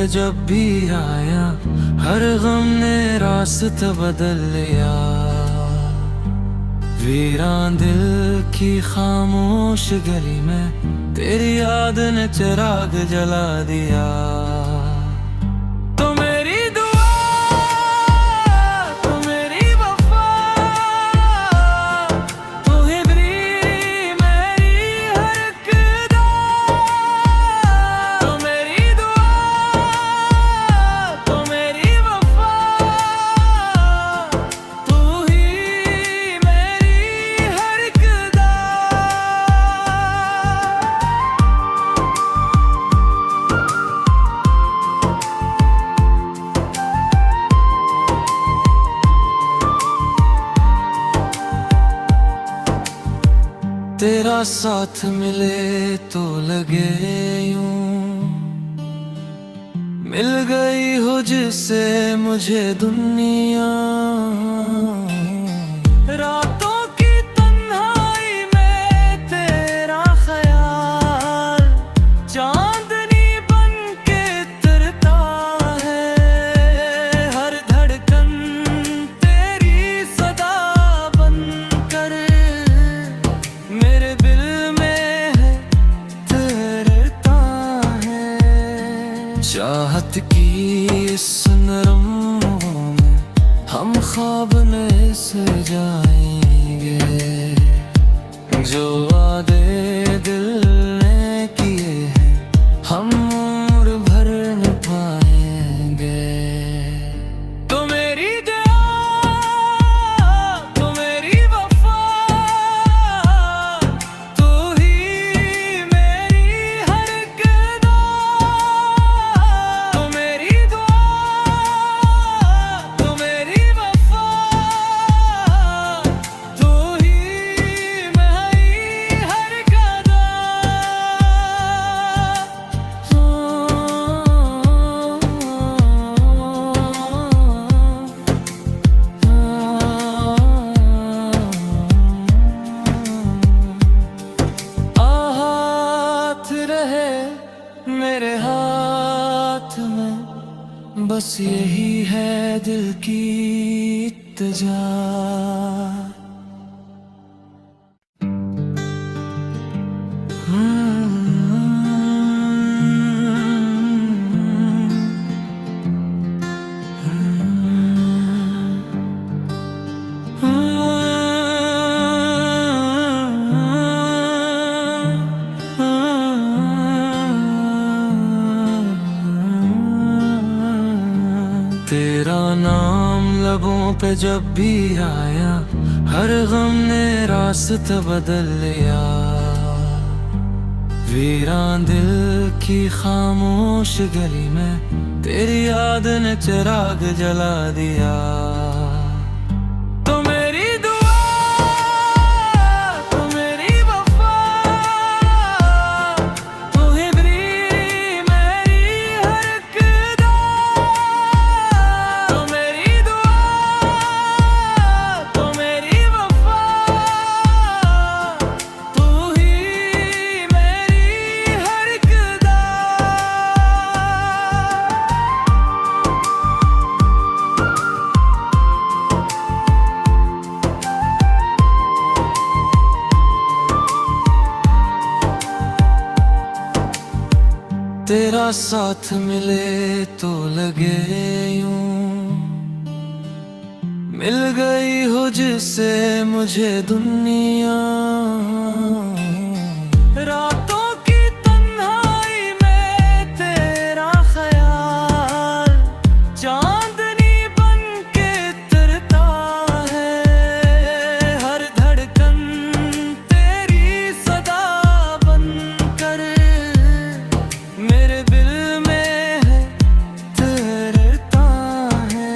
पे जब भी आया, हर गम ने रास्ता बदल लिया। वीरान दिल की खामोश गली में तेरी याद ने चिराग जला दिया। तो मेरी दुआ, तो मेरी वफा, तू ही मेरी हर इक़्तिदा। तो मेरी दुआ, तो मेरी वफा, तू ही मेरी हर इक़्तिदा। तेरा साथ मिले तो लगे यूं, मिल गई हो जिससे मुझे दुनिया। रातों की तन्हाई में तेरा ख्याल चांदनी बन के तरता है। हर धड़कन तेरी सदा बनकर मेरे दिल में है, तैरता है। चाहत की इस नरमों में हम ख्वाब में से जाएंगे। जो वादे दिल ने किए हैं हम उम्र भर न पाएंगे। तो मेरी दुआ, तो मेरी वफा, तू ही मेरी हर इक़्तिदा। तो मेरी दुआ, तो मेरी वफा, तू ही मेरी हर इक़्तिदा। हाथ रहे मेरे हाथ में, बस यही है दिल की इल्तिजा। तेरा नाम लबों पे जब भी आया, हर गम ने रास्ता बदल लिया। वीरान दिल की खामोश गली में तेरी याद ने चिराग जला दिया। तो मेरी दुआ, तो मेरी वफा, तू ही मेरी हर इक़्तिदा। तो मेरी दुआ, तो मेरी वफा, तू ही मेरी हर इक़्तिदा। तेरा साथ मिले तो लगे यूं, मिल गई हो जिससे मुझे दुनिया। रातों की तन्हाई में तेरा ख्याल चांदनी बन के तरता है। हर धड़कन तेरी सदा बनकर मेरे दिल में है, तैरता है।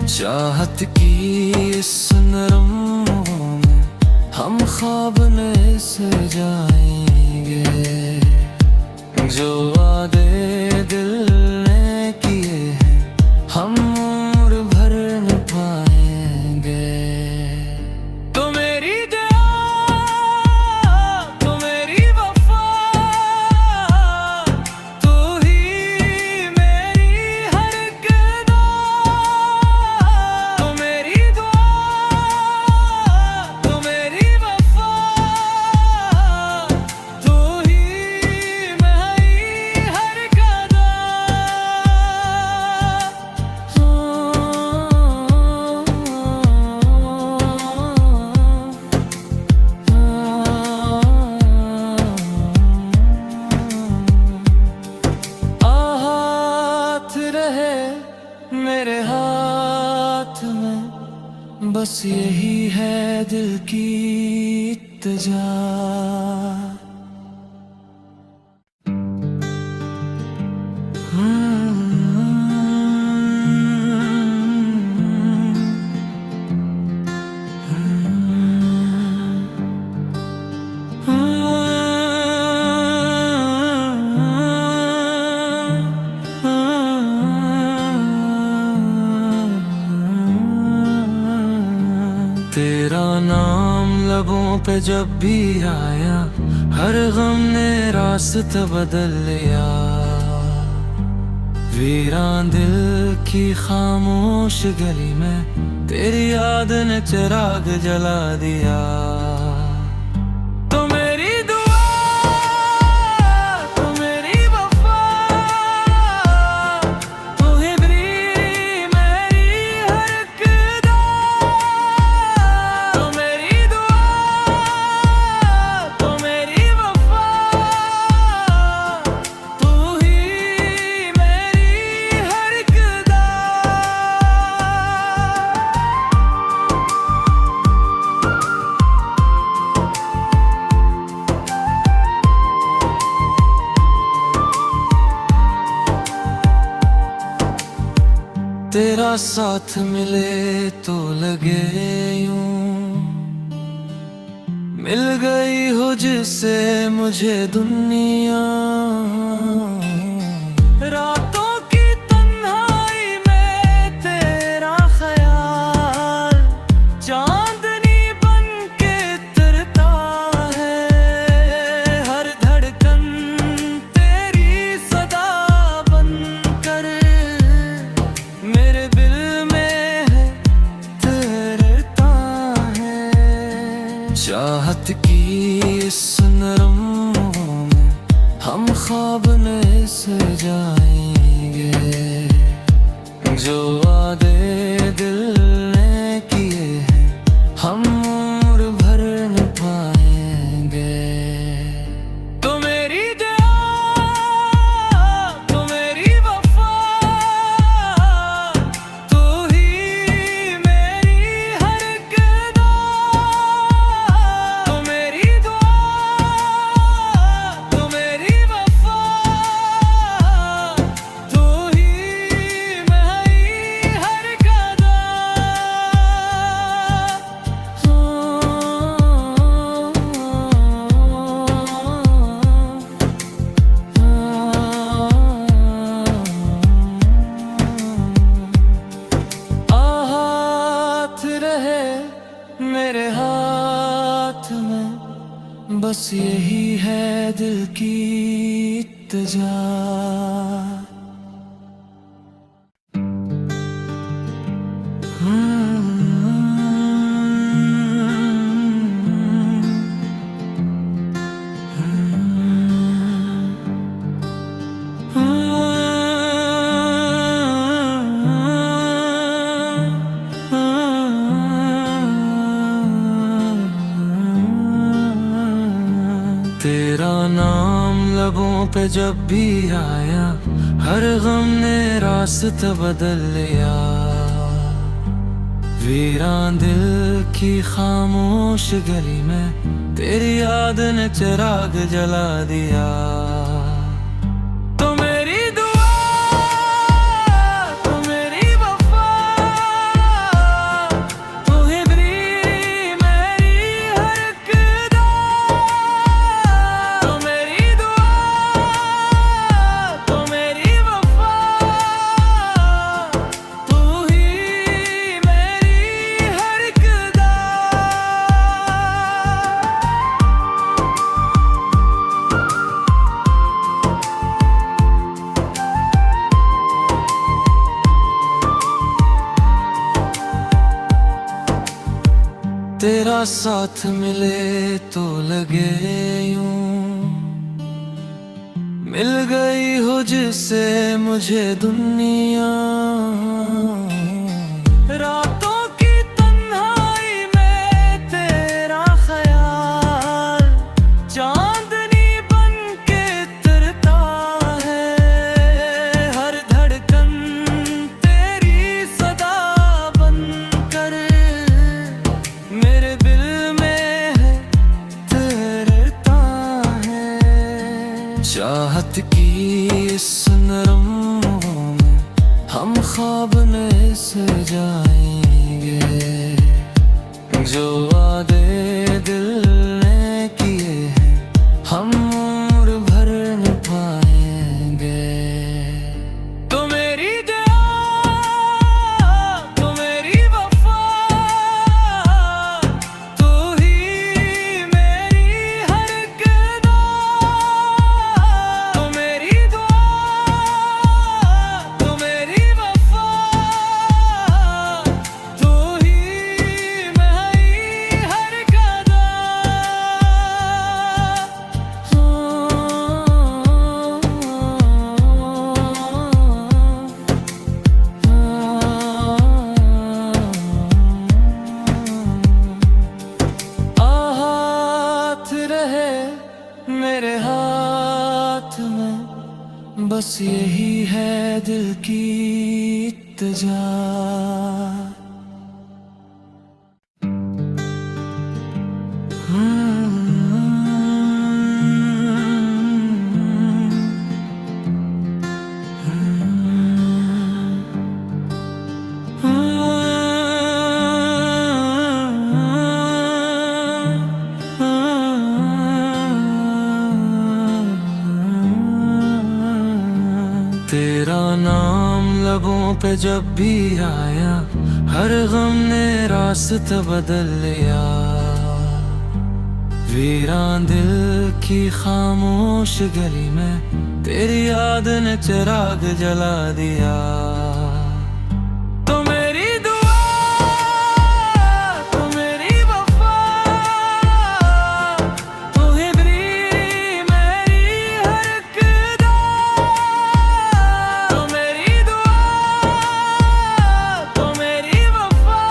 चाहत की इस नरमों में हम ख्वाब में से जाएंगे। जो वादे दिल ने किए हैं हम उम्र भर न पाएंगे। तो मेरी दुआ, तो मेरी वफा, तू ही बस यही है दिल की इत्तेजा। तेरा नाम लबों पे जब भी आया, हर गम ने रास्ता बदल लिया। वीरान दिल की खामोश गली में तेरी याद ने चिराग जला दिया। तो मेरी दुआ, तो मेरी वफा, तू ही मेरी हर इक़्तिदा। तो मेरी दुआ, तो मेरी वफा, तू ही मेरी हर इक़्तिदा। तेरा साथ मिले तो लगे यूं, मिल गई हो जिससे मुझे दुनिया। रातों की तन्हाई में तेरा ख्याल चांदनी बन के तरता है। हर धड़कन तेरी सदा बनकर मेरे दिल में है, तैरता है। चाहत की इस नरमों में हम ख्वाब में से जाएंगे। जो वादे दिल ने किए हैं हम उम्र भर न पाएंगे। तो मेरी दुआ, तो मेरी वफा, तू ही मेरी हर इक़्तिदा। तो मेरी दुआ, तो मेरी वफा, तू ही मेरी हर इक़्तिदा। हाथ रहे मेरे हाथ में, बस यही है दिल की इत्तेजा। तेरा नाम लबों पे जब भी आया, हर गम ने रास्ता बदल लिया। वीरान दिल की खामोश गली में तेरी याद ने चिराग जला दिया। तो मेरी दुआ, तो मेरी वफा, तू ही मेरी हर इक़्तिदा। तो मेरी दुआ, तो मेरी वफा, तू ही मेरी हर इक़्तिदा। तेरा साथ मिले तो लगे यूं, मिल गई हो जिससे मुझे दुनिया। रातों की तन्हाई में तेरा ख्याल चांदनी बन के तरता है। हर धड़कन तेरी सदा बनकर चाहत की इस नरम में हम ख्वाब में से जाएंगे, जो वादे दिल ने किए हैं हम उम्र भर निभाएंगे। तो मेरी दुआ, तो मेरी वफा, तू ही मेरी हर कदा। तो मेरी दुआ, तो मेरी वफा, तू ही मेरी हर कदा। हाथ रहे मेरे हाथ में, बस यही है दिल की इत्तजा। तेरा नाम लबों पे जब भी आया, हर गम ने रास्ता बदल लिया। वीरान दिल की खामोश गली में तेरी याद ने चिराग जला दिया। तो मेरी दुआ, तो मेरी वफा, तू ही मेरी हर कदा। तो मेरी दुआ, तो मेरी वफा,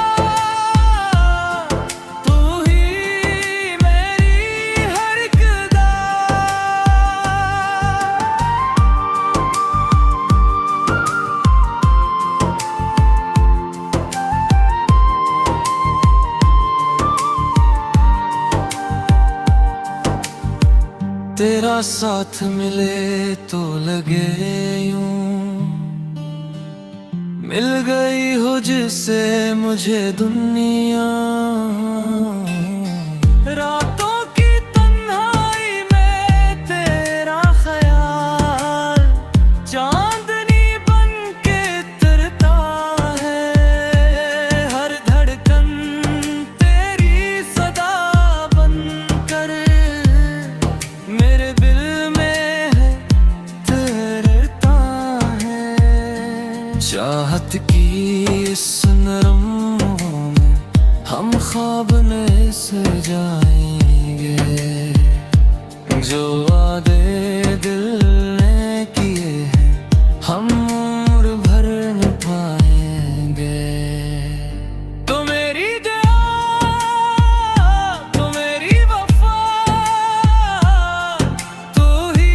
तू ही मेरी हर कदा। तेरा साथ मिले तो लगे यूं, मिल गई हो जिससे मुझे दुनिया। रातों की तन्हाई में तेरा ख्याल चांदनी बन के तरता है। हर धड़कन तेरी सदा बनकर मेरे दिल में है तैरता है। चाहत की इस नरम में हम ख्वाब में से जाएंगे, जो वादे दिल ने किए हैं हम उम्र भर निभाएंगे। तो मेरी दुआ, तो मेरी वफा, तू ही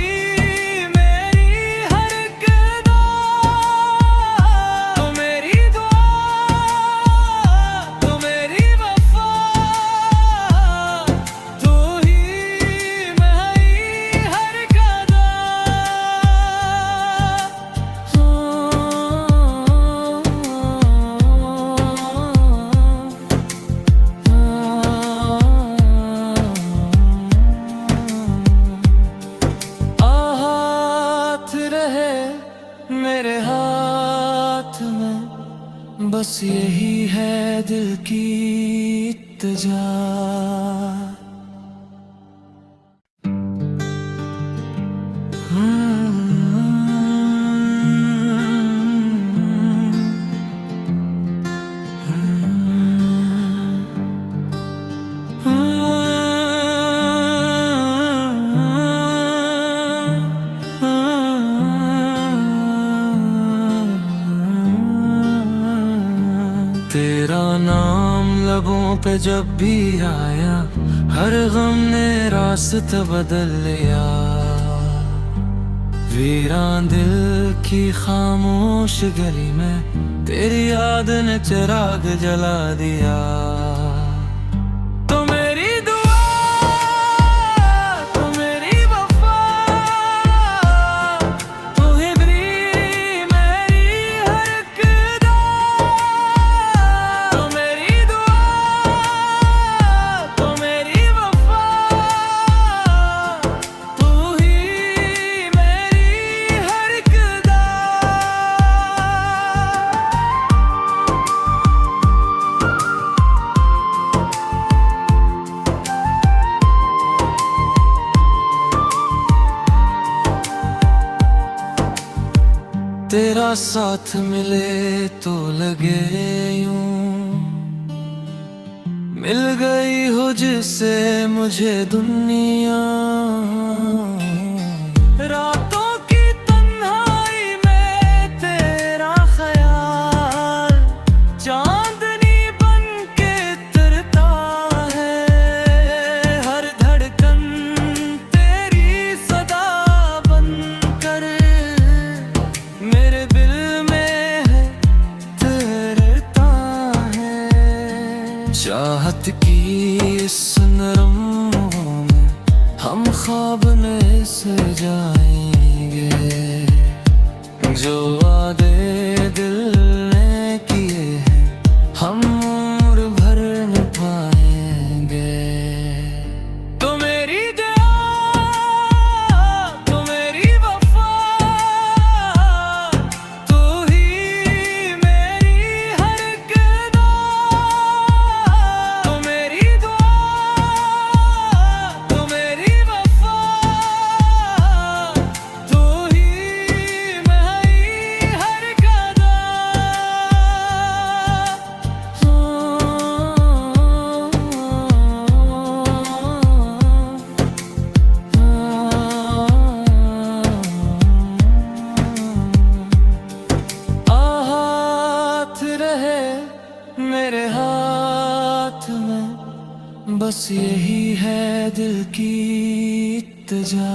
मेरी हर कदा। तो मेरी दुआ, तो मेरी वफा, तू ही मेरी हर कदा। हाथ रहे मेरे हाथ में, बस यही है दिल की इत्तजा। तेरा नाम लबों पे जब भी आया, हर गम ने रास्ता बदल लिया। वीरान दिल की खामोश गली में तेरी याद ने चिराग जला दिया। तो मेरी दुआ, तो मेरी वफा, साथ मिले तो लगे यूं, मिल गई हो जिससे मुझे दुनिया। रातों की तन्हाई में तेरा ख्याल चांदनी बन के तरता है। हर धड़कन तेरी सदा बनकर मेरे दिल में है, तैरता है। चाहत की इस नरम में हम ख्वाब में से जाएंगे, जो वादे दिल ने किए हैं हम उम्र भर निभाएंगे। तो मेरी दुआ, तो मेरी वफा, तू ही मेरी हर कदा। तो मेरी दुआ, तो मेरी वफा, तू ही मेरी हर कदा। हाथ रहे मेरे हाथ में, बस यही है दिल की इत्तेजा।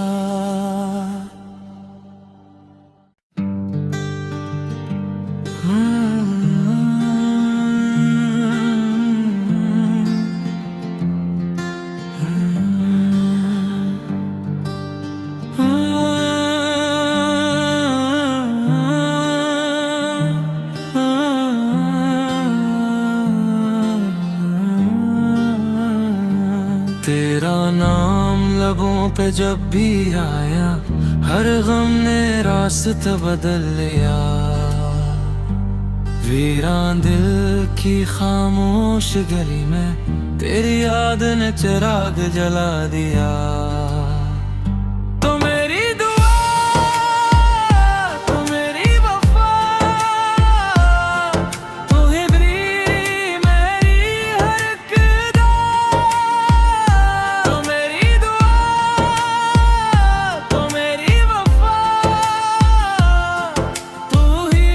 तेरा नाम लबों पे जब भी आया, हर गम ने रास्ता बदल लिया। वीरान दिल की खामोश गली में तेरी याद ने चिराग जला दिया। तो मेरी दुआ, तो मेरी वफा, तू ही मेरी हर कदा। तो मेरी दुआ, तो मेरी वफा, तू ही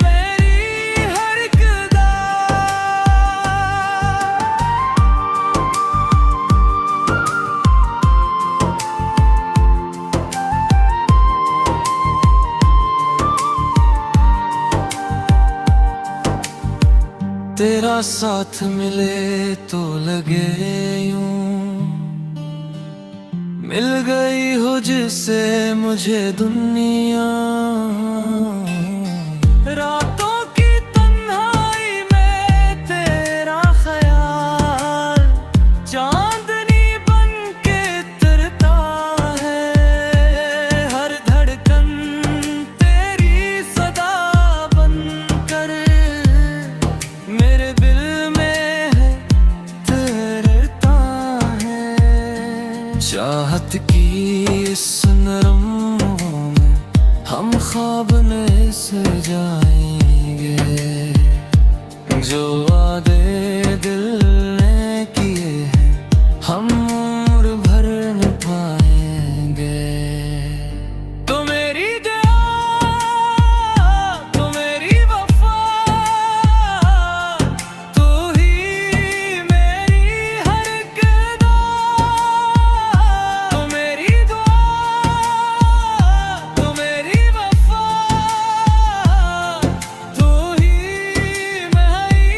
मेरी हर कदा। तेरा साथ मिले तो लगे यूं, मिल गई हो जिससे मुझे दुनिया। रातों की तन्हाई में तेरा ख्याल चांदनी बन के तरता है। हर धड़कन तेरी सदा बनकर मेरे दिल में है, तैरता है। चाहत की इस नरम में हम ख्वाब में से जाएंगे, जो वादे दिल ने किए हैं हम उम्र भर निभाएंगे। तो मेरी दुआ, तो मेरी वफा, तू ही मेरी हर कदा। तो मेरी दुआ, तो मेरी वफा, तू ही मेरी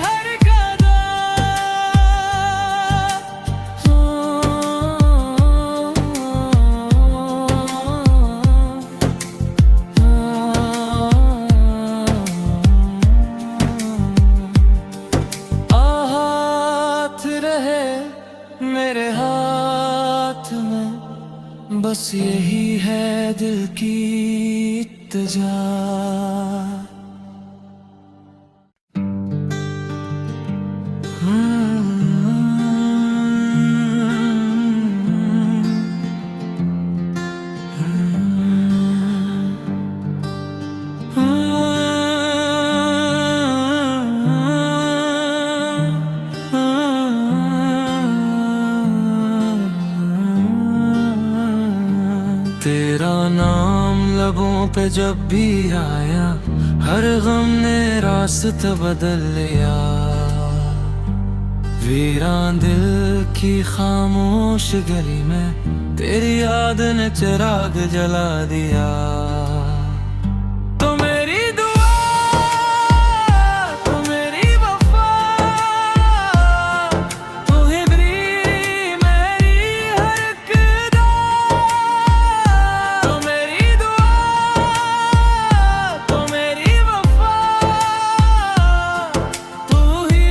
हर कदा। हाथ रहे मेरे हाथ में, बस यही है दिल की इत्तेजा। लबों पे जब भी आया, हर गम ने रास्ता बदल लिया। वीरान दिल की खामोश गली में तेरी याद ने चिराग जला दिया। तो मेरी दुआ, तो मेरी वफा, तू ही मेरी हर इक़्तिदा। तो मेरी दुआ, तो मेरी वफा, तू ही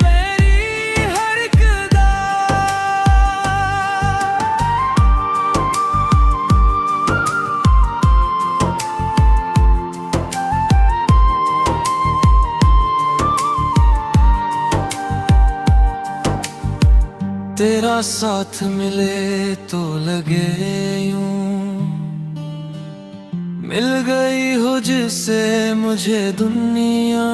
मेरी हर इक़्तिदा। तेरा साथ मिले तो लगे यूं, मिल गई हो जिससे मुझे दुनिया।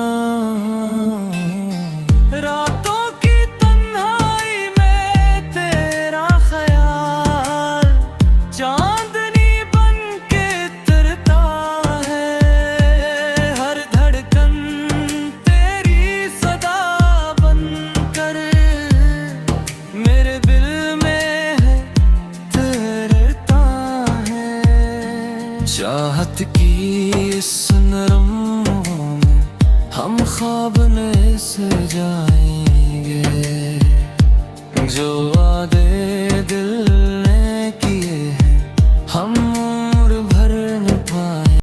रातों की तन्हाई में तेरा ख्याल चांदनी बन के तरता है। हर धड़कन तेरी सदा बनकर मेरे दिल में है, तैरता है। चाहत की इस नरम में हम ख्वाब ने सजा